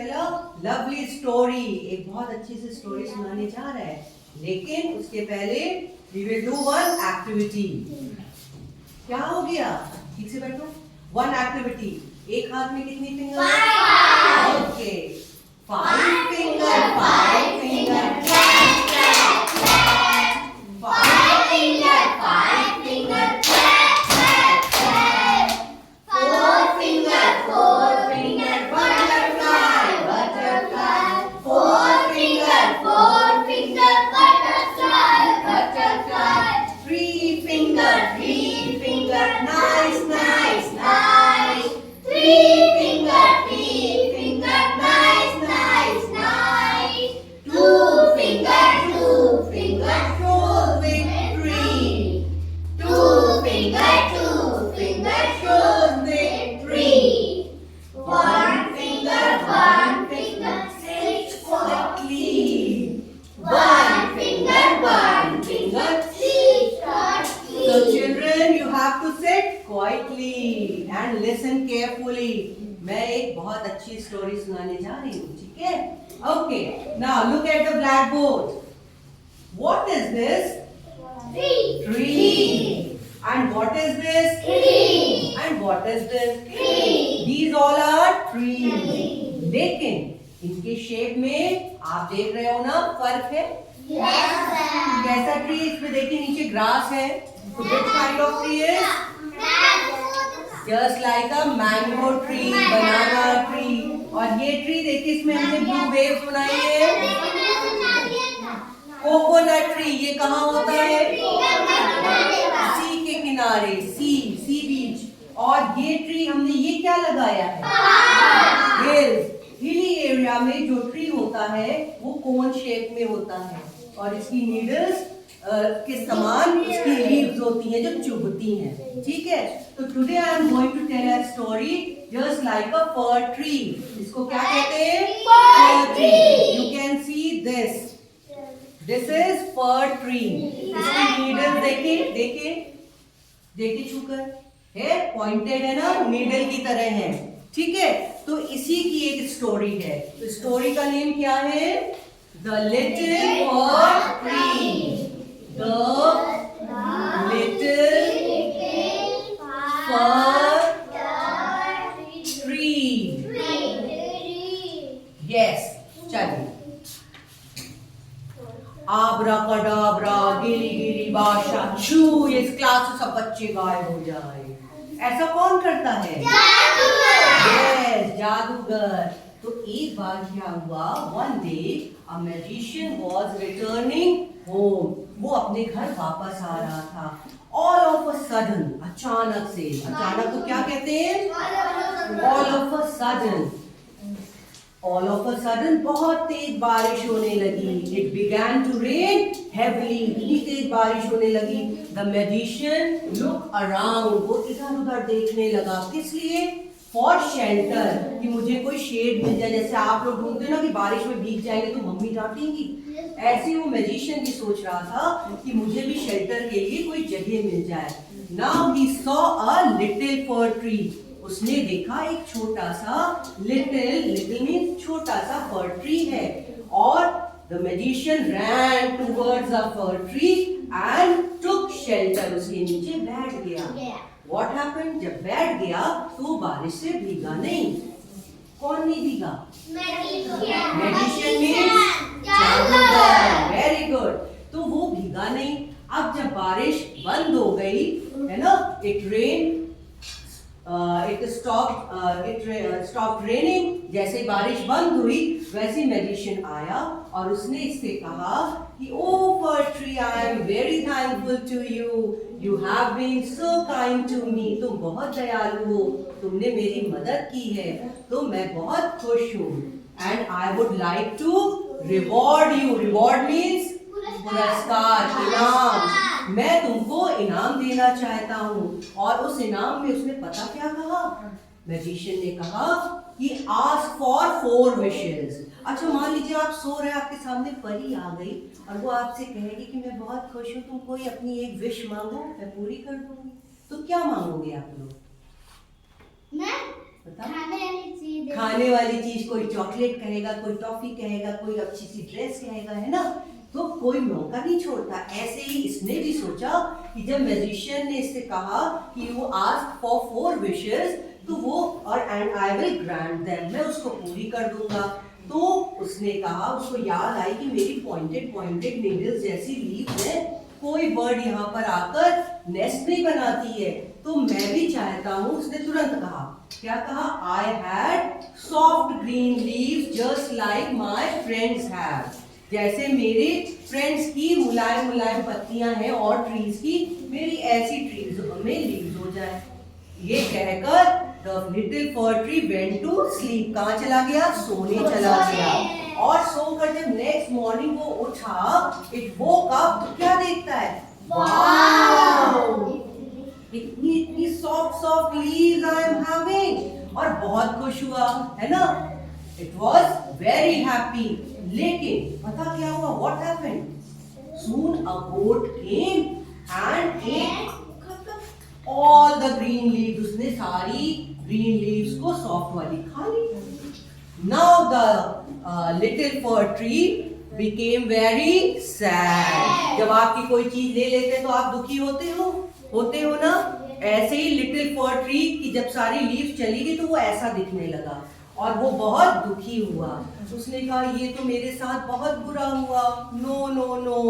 Tell a lovely story, एक बहुत अच्छी सी स्टोरी सुनाने जा रहा है, लेकिन उसके पहले we will do one activity. क्या हो गया? ठीक से बैठो। One activity. एक हाथ में कितनी finger? Okay, 5 finger, 5 finger, 5 finger, 5 finger, 4 finger, 4 finger, butterfly, butterfly, 4 finger, 4 finger, butterfly, butterfly, 3 finger, 3 finger, nice, nice, nice, 3 finger, 3 finger, nice, nice, nice, 2 finger, 2 finger, shows victory, 2 finger, 2 finger, shows victory, 1 finger, 6 quietly, 1 finger, 6 quietly. So children, you have to sit quietly and listen carefully. मैं एक बहुत अच्छी story सुनाने जा रही हूँ, ठीक है? Okay, now look at the blackboard. What is this? Tree. And what is this? Tree. And what is this? Tree. These all are trees. लेकिन इनके शेप में आप देख रहे हो ना, फर्क है? Yes, कैसा ट्री? इसमें देखिए नीचे ग्रास है, तो which kind of tree is? Just like a mango tree, banana tree. और ये ट्री देखिए, इसमें हमने ब्लू वेव्स बनाई है। कोकोनट ट्री, ये कहाँ होता है? सी के किनारे, सी बीच। और ये ट्री हमने ये क्या लगाया है? हिली एरिया में जो ट्री होता है वो कोन शेप में होता है, और इसकी नीडल्स के समान इसकी लीव्स होती हैं जो चुभती हैं, ठीक है? तो today I am going to tell a story just like a fir tree. इसको क्या कहते हैं? Fir tree. You can see this, this is fir tree. इसकी नीडल देखिए छूकर है, पॉइंटेड है ना, नीडल की तरह है, ठीक है? तो इसी की एक स्टोरी है। तो स्टोरी का नेम क्या है? The little fir tree. The little fir tree. Yes, चलिए। आबरा कडाबरा, गिली गिली बादशाह छू, इस क्लास से सब बच्चे गायब हो जाए। ऐसा कौन करता है? Yes, जादूगर। तो एक बार क्या हुआ? One day a magician was returning home. वो अपने घर वापस आ रहा था। All of a sudden, अचानक से, अचानक तो क्या कहते हैं? All of a sudden, all of a sudden बहुत तेज बारिश होने लगी। It began to rain heavily. इतनी तेज बारिश होने लगी। The magician looked around. वो इधर उधर देखने लगा। किस लिए? For shelter, कि मुझे कोई शेड मिल जाए। जैसे आप लोग ढूंढते ना कि बारिश में भीग जाएंगे तो मम्मी डांटेंगी, ऐसे वो मैजिशियन भी सोच रहा था कि मुझे भी शेल्टर के लिए कोई जगह मिल जाए। Now he saw a little fir tree. उसने देखा एक छोटा सा, लिटिल मीन्स छोटा सा फर ट्री है, और the magician ran towards the fir tree and took shelter. उसके नीचे बैठ गया। What happened? जब बैठ गया तो बारिश से भीगा नहीं। कौन नहीं भीगा? मैजिशियन मीन्स जादूगर। Very good. तो वो भीगा नहीं। अब जब बारिश बंद हो गई है ना, इट स्टॉप रेनिंग। जैसे बारिश बंद हुई वैसे मैजिशियन आया और उसने इससे कहा कि O fir tree, I am very thankful to you, you have been so kind to me. तुम बहुत दयालु हो, तुमने मेरी मदद की है, तो मैं बहुत खुश हूँ। And I would like to reward you. Reward means पुरस्कार, इनाम। मैं तुमको इनाम देना चाहता हूँ। और उस इनाम में उसने पता क्या कहा? मैजिशियन ने कहा कि आस्क फॉर 4 विशेस। अच्छा, मान लीजिए आप सो रहे, आपके सामने परी आ गई और वो आपसे कहेगी कि मैं बहुत खुश हूँ, तुम कोई अपनी एक विश मांगो, मैं पूरी कर दूंगी। तो क्या मांगोगे आप लोग? खाने वाली चीज, कोई चॉकलेट कहेगा, कोई टॉफी कहेगा, कोई अच्छी सी ड्रेस कहेगा, है ना। तो कोई मौका नहीं छोड़ता। ऐसे ही इसने भी सोचा कि जब मैजिशियन ने इससे कहा कि यू आस्क फॉर 4 विशेस, तो वो और and I will grant them, मैं उसको पूरी कर दूंगा। तो उसने कहा, उसको याद आई कि मेरी पॉइंटेड पॉइंटेड नीडल्स जैसी लीव्स है, कोई बर्ड यहाँ पर आकर नेस्ट नहीं बनाती है, तो मैं भी चाहता हूँ। उसने तुरंत कहा, क्या कहा? I had soft green leaves just like my friends have, जैसे मेरे फ्रेंड्स की मुलायम मुलायम पत्तियां हैं और ट्रीज की, मेरी ऐसी ट्रीज में लीव्स हो जाए। ये कहकर the little fir tree went to sleep. कहाँ चला गया? सोने चला गया। और सोकर जब नेक्स्ट मॉर्निंग वो उठा, इट वोक अप, तो क्या देखता है? वाओ, इतनी इतनी soft soft leaves I am having, और बहुत खुश हुआ, है ना। It was very happy. लेकिन पता क्या हुआ? What happened? Soon a goat came and ate all the green leaves. उसने सारी ग्रीन लीव्स को सॉफ्ट वाली खा ली। Now the little fir tree became very sad. जब आपकी कोई चीज ले लेते हैं तो आप दुखी होते हो ना। ऐसे ही लिटिल फर ट्री की जब सारी लीव्स चली गई तो वो ऐसा दिखने लगा और वो बहुत दुखी हुआ। उसने कहा, ये तो मेरे साथ बहुत बुरा हुआ, नो नो नो,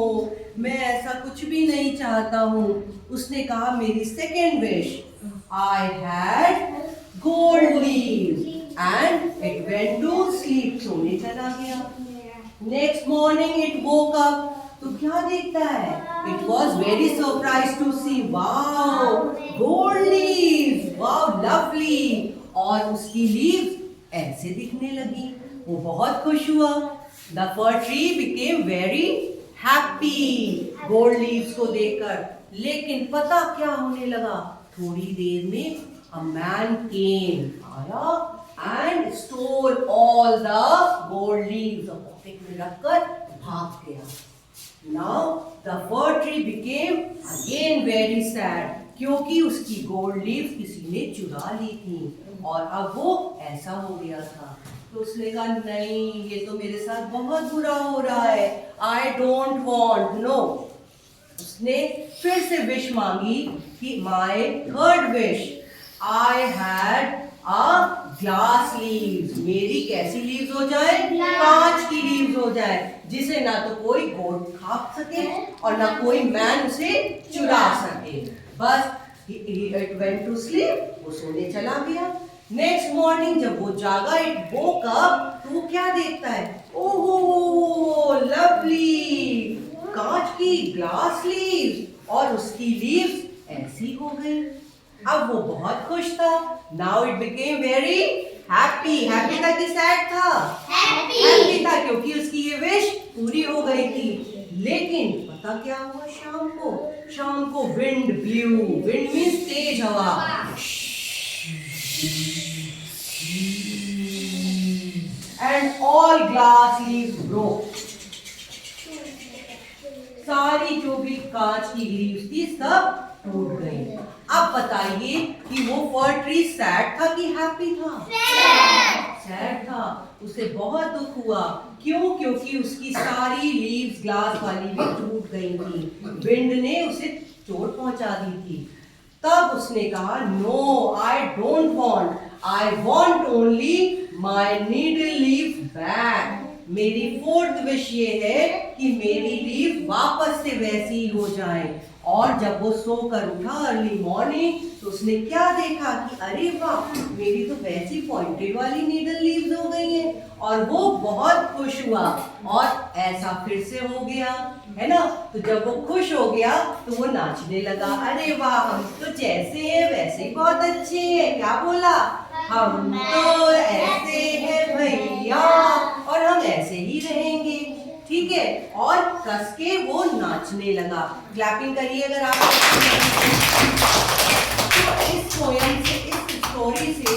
मैं ऐसा कुछ भी नहीं चाहता हूँ। उसने कहा, मेरी second wish, I had gold leaves, and it went to sleep. सोने चला गया। Next morning it woke up, तो क्या देखता है? It was very surprise to see, wow gold leaves, wow lovely, और उसकी लीव्स ऐसे दिखने लगी। वो बहुत खुश हुआ। The for tree became very happy gold leaves को देखकर। लेकिन पता क्या होने लगा? थोड़ी देर में अ मैन केम, आया and stall all the gold leaves, pocket में रखकर भाग गया। Now the for tree became again very sad, क्योंकि उसकी गोल्ड लीव्स किसी ने चुरा ली थी और अब वो ऐसा हो गया था। तो उसने कहा, नहीं, ये तो मेरे साथ बहुत बुरा हो रहा है, आई डोंट वॉन्ट, नो। उसने फिर से विश मांगी कि my third wish, I had a glass leaves, मेरी कैसी लीव्स हो जाए? कांच की लीव्स हो जाए, जिसे ना तो कोई गोट खा सके और ना कोई मैन उसे चुरा सके। बस इट वेंट टू स्लीप, वो सोने चला गया। नेक्स्ट मॉर्निंग जब वो जागा, इट वोक अप, तो वो क्या देखता है? ओहो लवली, कांच की ग्लास लीव्स, और उसकी लीव्स ऐसी हो गई। अब वो बहुत खुश था। Now it became very happy. Happy था कि सैड था? हैप्पी था, क्योंकि उसकी ये विश पूरी हो गई थी। लेकिन पता क्या हुआ? शाम को विंड ब्लू, विंड मीन्स तेज हवा, and all glass leaves broke. सारी जो भी कांच की लीव्स थी सब टूट गई। अब बताइए कि वो फर ट्री सैड था कि हैप्पी था? सैड था। उसे बहुत दुख हुआ। क्यों? क्योंकि उसकी सारी लीव्स ग्लास वाली भी टूट गई थी, विंड ने उसे चोट पहुंचा दी थी। तब उसने कहा, no I don't want, I want only my needle leave back. मेरी फोर्थ विश ये है कि मेरी लीव वापस से वैसी ही हो जाए। और जब वो सोकर उठा अर्ली मॉर्निंग, तो उसने क्या देखा कि अरे वाह, मेरी तो वैसी पॉइंटेड वाली नीडल लीव्स हो गई है। और वो बहुत खुश हुआ और ऐसा फिर से हो गया, है ना। तो जब वो खुश हो गया तो वो नाचने लगा। अरे वाह, हम तो जैसे हैं वैसे ही बहुत अच्छे हैं। क्या बोला? हम तो ऐसे हैं भैया और हम ऐसे ही रहेंगे, ठीक है। और कस के वो नाचने लगा। क्लैपिंग करिए अगर आप। तो इस पोएम से,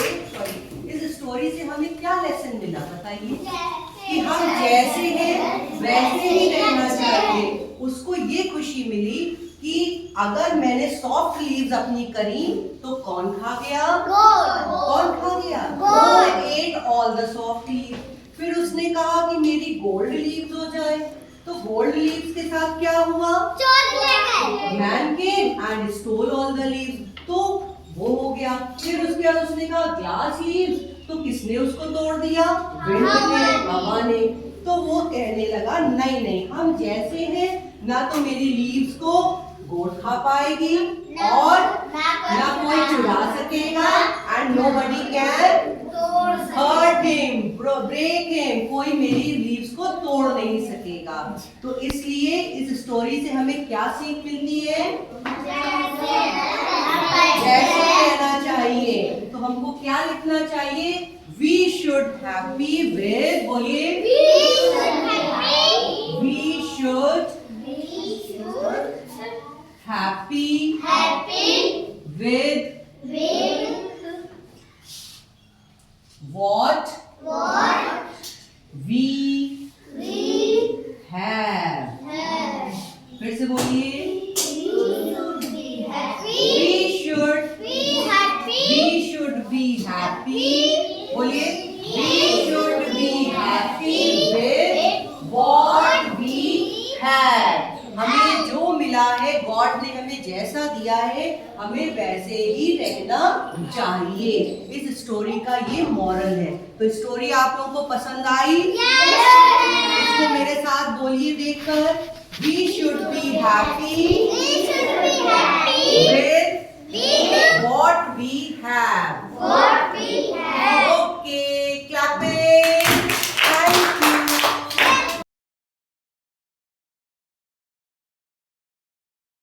इस स्टोरी से हमें क्या लेसन मिला बताइए? कि हम जैसे हैं वैसे ही रहना चाहिए। उसको ये खुशी मिली कि अगर मैंने सॉफ्ट लीव्स अपनी करी तो कौन खा गया? कौन खा गया? God ate all the soft leaves. फिर उसने कहा कि मेरी गोल्ड लीव्स हो जाए, तो गोल्ड लीव्स के साथ क्या हुआ? Man came and stall all the leaves, तो वो हो गया। फिर उसके बाद उसने कहा ग्लास लीव्स, तो किसने उसको तोड़ दिया? विंड ने, हवा ने। तो वो कहने लगा नहीं नहीं, हम जैसे हैं ना तो मेरी लीव्स को गोट खा पाएगी और ना कोई चुरा सकेगा, and nobody can hurt him, break him, कोई मेरी लीव्स को तोड़ नहीं सकेगा। तो इसलिए इस स्टोरी से हमें क्या सीख मिलती है? जैसे रहना चाहिए। तो हमको क्या लिखना चाहिए? वी शुड हैप्पी विद, बोलिए, we should happy with what we have। फिर से बोलिए, we should be happy, बोलिए, we should be happy with what we have। हमें जो मिला है, गॉड ने हमें जैसा दिया है, हमें वैसे ही रहना चाहिए। इस स्टोरी का ये मॉरल है। तो स्टोरी आप लोगों को पसंद आई? इसको मेरे साथ बोलिए देखकर, we should be happy with what we have।